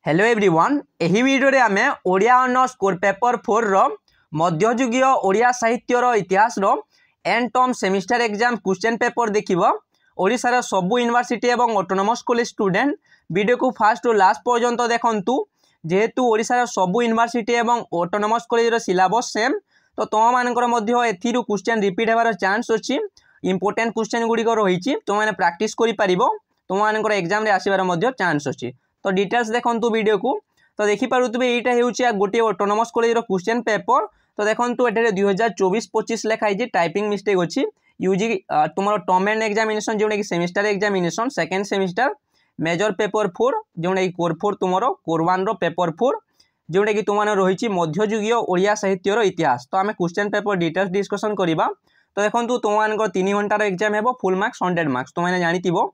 Hello everyone एही video रे आमे ओडिया ऑनर्स कोर पेपर 4 रो मध्ययुगीय ओडिया साहित्यर इतिहास रो end term semester exam question paper देखिबो। ओडिसा रो सबु यूनिवर्सिटी एवं ऑटोनोमस कॉलेज स्टूडेंट वीडियो को फास्ट टू लास्ट पर्यंत देखंतु। जेहेतु ओडिसा रो सबु यूनिवर्सिटी एवं ऑटोनोमस कॉलेज रो सिलेबस सेम तो तुम मानकर मध्य एथिरु क्वेश्चन रिपीट हेबार चांस अछि। इंपोर्टेंट क्वेश्चन गुडी को रहिछि तुम माने प्रैक्टिस करि परिबो, तुम मानकर एग्जाम रे आसीबार मध्य चांस अछि। तो डिटेल्स देखंतु वीडियो को तो देखि पारुतबे एटा हेउछि गोटे ऑटोनोमस कॉलेज रो क्वेश्चन पेपर। तो देखंतु एटारे 2024-25 लेखा आइछि, टाइपिंग मिस्टेक अछि। यूजी तुमरो टर्म एंड एग्जामिनेशन जोने कि semester examination second semester major paper 4 जोने कि कोर 4 तुमरो कोर 1 रो पेपर 4 जोने कि तुमाने रहिछि मध्ययुगीय ओडिया साहित्य रो इतिहास। तो आमे क्वेश्चन पेपर डिटेल्स डिस्कशन करिबा। तो देखंतु तुमानकर 3 घंटा रो एग्जाम हेबो, full marks 100 marks Tumane जानितिबो।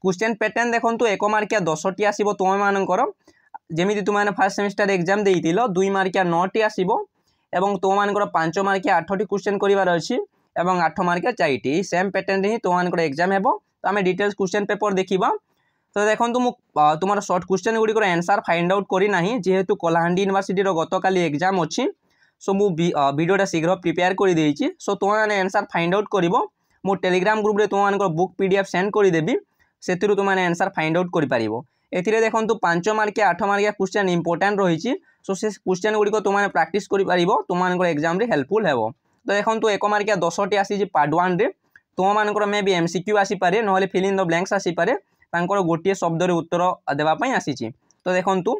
Question pattern देखंतु 1 मार्किया 10 टी आसीबो तुम मानकर, जेमिति Tumane first semester exam देइतिलो 2 मार्किया 9 T आसीबो एवं तुम मानकर 5 मार्किया 8 टी क्वेश्चन करिवार अछि एवं 8 मार्किया 4 टी सेम पैटर्न रे तुम मानकर एग्जाम हेबो। तो आमे डिटेल्स क्वेश्चन पेपर देखिबा। तो देखंतु मु तुमार शॉर्ट क्वेश्चन गुडी को आंसर फाइंड आउट करि नाही, जेहेतु कोलाहांडी यूनिवर्सिटी रो गतकाली एग्जाम अछि। सो मु वीडियोटा शीघ्र प्रिपेयर करि देइछि। सो तुम माने आंसर फाइंड आउट करिवो। मु टेलीग्राम ग्रुप रे तुम मानकर बुक पीडीएफ सेंड करि देबी, सेतिरु तुमाने आंसर फाइंड आउट करि परिबो। एथिरे देखंतु 5 मार्किया 8 मार्किया क्वेश्चन इंपोर्टेंट रहिछि। सो से क्वेश्चन गुडी को तुमाने प्रैक्टिस करि परिबो, तुमानकर एग्जाम रे हेल्पफुल हेबो। तो देखंतु 1 मार्किया 10 टी आसी जे पार्ट 1 रे तुम मानकर मे बी एमसीक्यू आसी पारे, नहले फिल इन द ब्लैंक्स आसी पारे, तांकर गोटिए शब्द रे उत्तर देबा पई आसीछि। तो देखंतु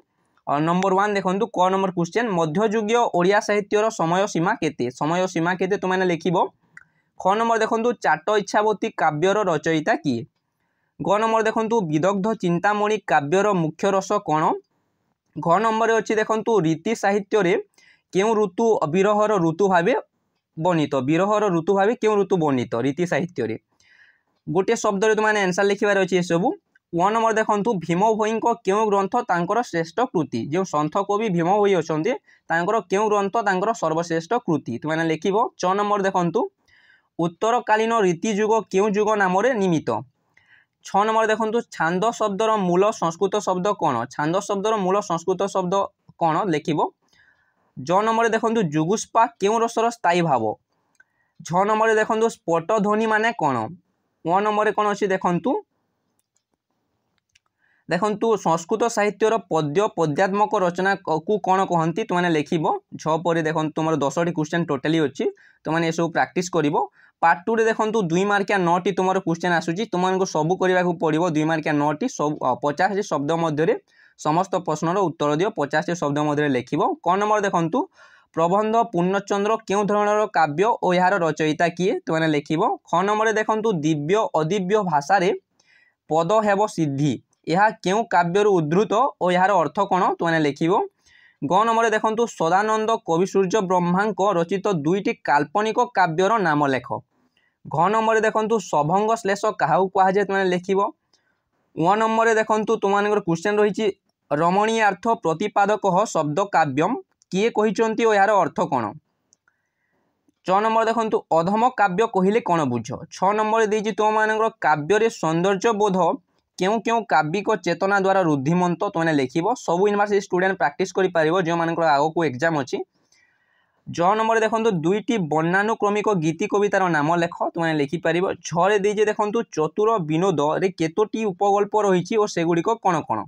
नंबर 1 देखंतु क नंबर क्वेश्चन मध्ययुगीय ओडिया साहित्य रो समय सीमा केते, समय सीमा केते तुमाने लिखिबो। ख नंबर देखंतु चाट इच्छावती काव्य रो रचयिता किए। ग नंबर देखंतु विदग्ध चिंतामणि काव्यर मुख्य रस कौन। घ नंबर अच्छी देखंतु रीति साहित्य रे केउ ऋतु विरहर ऋतु भावे वर्णित, विरहर ऋतु भावे केउ ऋतु वर्णित रीति साहित्य रे। गोटे शब्द रे तुमाने आंसर लिखिबार अछि एसबु। 1 नंबर देखंतु भीम भोई को केउ ग्रंथ तांकर श्रेष्ठ कृति, जो संत कवि भीम भोई अछंती तांकर केउ ग्रंथ तांकर सर्वश्रेष्ठ कृति तुमाने लिखिबो। 6 नंबर देखंतु उत्तरकालीन रीति युग केउ युग नाम रे निमित्त। 6 नंबर देखंतु छांद शब्दर मूल संस्कृत शब्द कौन, छांद शब्दर मूल संस्कृत शब्द कौन लिखिबो। 6 नंबर देखंतु जुगुस्पा केउ रसर स्थायी भाव। 6 नंबर देखंतु स्फोट ध्वनि माने कौन। 1 नंबर कौन अछि देखंतु संस्कृत साहित्यर पद्य पद्यात्मक रचना को कौन कहंती तुमाने लिखिबो। 6 पर देखंतु तुमर 10 टी क्वेश्चन टोटली अछि, तुमाने एसो प्रैक्टिस करिवो। पार्ट 2 रे देखंतु 2 मार्किया 9 टी तुमर क्वेश्चन आसुची, तुमनको सब करिवा को पड़िबो। 2 मार्किया 9 टी सब 50 शब्द मध्य रे समस्त प्रश्नर उत्तर दियो, 50 शब्द मध्य रे लिखिबो। क नंबर देखंतु प्रबंध पूर्णचंद्र केउ धरणर काव्य ओ यार रचयिता किए तुमाने लिखिबो। ख नंबर देखंतु दिव्य अदिव्य भाषा रे पद हेबो सिद्धि, यह केउ काव्यर उद्धृत ओ यार अर्थ कोन तुमाने लिखिबो। ग नंबर देखंतु सदानंद कवि सूर्य ब्रह्मांक रचित 2टी काल्पनिक काव्यर नाम लेख। घ नंबर देखंतु सभंग श्लेष काहू कहा जे तुमाने लिखिबो। 1 नंबर देखंतु तुमानकर क्वेश्चन रहिछि रमणीयार्थ प्रतिपादक शब्द काव्यम किए कहिचंती ओ यार अर्थ कोन। 6 नंबर देखंतु अधम काव्य कहिले कोन बुझ। 6 नंबर देछि तुमानकर काव्य रे सौंदर्य बोध केउ केउ काव्यिक चेतना द्वारा रुद्धिमंत तुमाने लिखिबो। सब यूनिवर्सिटी स्टूडेंट प्रैक्टिस करि पारिबो जो मानकर आगो को एग्जाम अछि। 6 नंबर देखंतु 2टी वर्णानुक्रमिक गीति कवितार नाम लेख तुमाने लिखि पारिबो। 6 रे देजे देखंतु चतुर विनोद रे केतोटी उपगल्प रहिछि ओ सेगुडी को कोन कोन।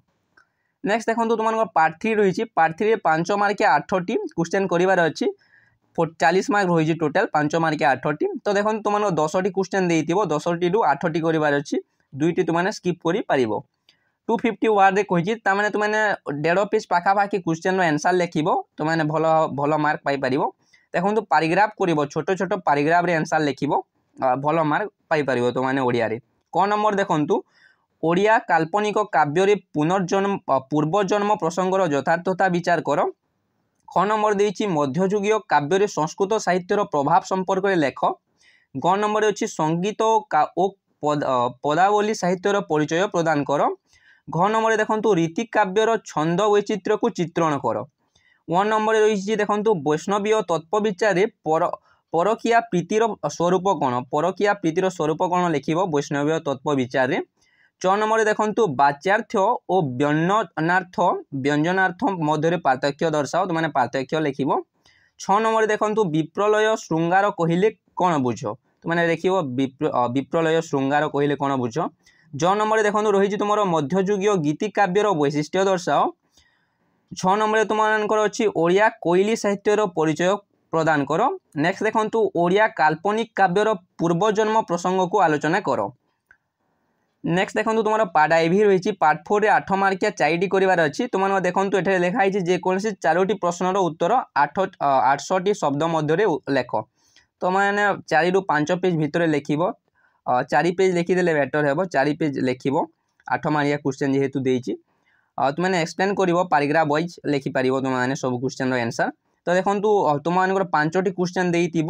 नेक्स्ट देखंतु तुमानकर पार्ट 3 रहिछि, पार्ट 3 रे 5 मार्किया 8 टी क्वेश्चन करिवार अछि, 40 मार्क रहिछि टोटल 5 मार्किया 8 टी। तो देखंतु तुमानकर 10 टी क्वेश्चन देइतिबो, 10 टी रु 8 टी करिवार अछि, 2टी तुमाने स्किप करि पारिबो। 250 वर्ड रे कहिछि तामाने तुमाने 1.5 पेज पाखा पाखी क्वेश्चन रो आंसर लिखिबो, तुमाने भलो भलो मार्क पाई पारिबो। देखंतु पैराग्राफ करिवो, छोटो छोटो पैराग्राफ रे आंसर लिखिबो, भलो मार्क पाई पारिबो तुमाने ओडिया रे। क नंबर देखंतु ओडिया काल्पनिक काव्य रे पुनर्जन्म पूर्व जन्म प्रसंगर यथार्थता विचार कर। ख नंबर देछि मध्ययुगीय काव्य रे संस्कृत साहित्यर प्रभाव संपर्क रे लेख। ग नंबर अछि संगीत ओ पदावली साहित्यर परिचय प्रदान कर। घ नंबर देखंतु रीति काव्यर छंद वैचित्र्य को चित्रण कर। 1 नंबर रही देखंतु वैष्णवीय तत्व विचार रे परकिया प्रीतिर स्वरूप कोन, परकिया प्रीतिर स्वरूप कोन लिखिबो वैष्णवीय तत्व विचार रे। च नंबर देखंतु वाच्यार्थ और व्यंजनार्थ मध्य पार्थक्य दर्शाओ तो माने पार्थक्य लिखिबो। 6 नंबर देखंतु विप्रलय श्रृंगार कहिले कौन बुझ तो मैंने देखिए विप्रलय श्रृंगार कहले कौन बुझ। ज नंबर देखो रही तुम मध्ययुगीय गीति काव्यर वैशिष्ट्य दर्शाओ। 6 नंबर तुम अच्छी ओडिया कोइली साहित्यर परिचय प्रदान कर। नेक्स्ट देखो ओडिया काल्पनिक काव्यर पूर्वजन्म प्रसंग को आलोचना कर। नेक्स्ट देखो तुम पार्ट आईवी रही पार्ट 4 रे 8 मार्किया 4टी करार अच्छी तुम देखो ये लिखाई जेकोसी 4टी प्रश्नर उत्तर 800 शब्द मध्य लेख। तो मैंने 4 ରୁ 5 पेज भितर लिख 4 पेज लिखिदे बेटर हे 4 पेज लिख 8 मार्किया क्वेश्चन जेहेतु देती तुम मैंने एक्सप्लेन कर पैराग्राफ वाइज लिखिपर तुम सब क्वेश्चन आंसर। तो देखो तुम 5टी क्वेश्चन देती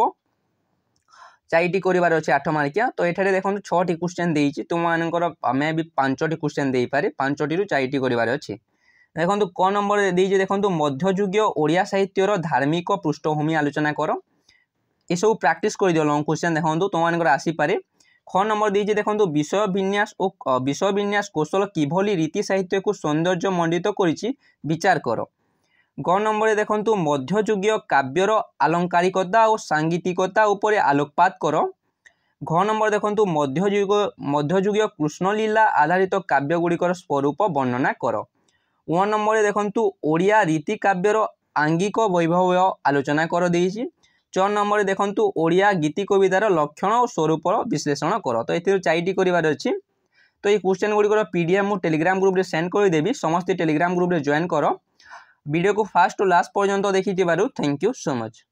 4टी करार अच्छे 8 मार्किया। तो ये देखो 6टी क्वेश्चन देती तुम मैं भी 5टी क्वेश्चन दे पारे 5टी ରୁ 4टी करार अच्छे। देखो क नंबर देती देखो मध्ययुगीय ओडिया साहित्यर धार्मिक पृष्ठभूमि आलोचना कर। ये सब प्रैक्टिस कर दियो लॉन्ग क्वेश्चन देखो तुम आसीपे। ख नंबर देती देखो विषय विन्यास कौशल किभली रीति साहित्य को सौंदर्य मंडित करिछि विचार कर। ग नंबर देखो मध्ययुगीय काव्यर आलंकारिकता और सांगीतिकता उपर आलोकपात कर। घ नंबर देखो मध्ययुगीय कृष्णलीला आधारित काव्यगुड़िकर स्वरूप वर्णना कर। व नंबर देखो ओडिया रीति काव्यर आंगिक वैभव आलोचना कर देइछि। 4 नंबर देखो ओडिया गीति कवितार लक्षण और स्वरूप विश्लेषण कर। तो ये 4टी करार अच्छी। तो ये क्वेश्चन गुड़िकर पीडीएफ मुझे टेलीग्राम ग्रुप रे सेंड करदेवी समस्त टेलीग्राम ग्रुप रे जॉइन कर। वीडियो को फास्ट टू लास्ट पर्यंत देखी थैंक यू सो मच।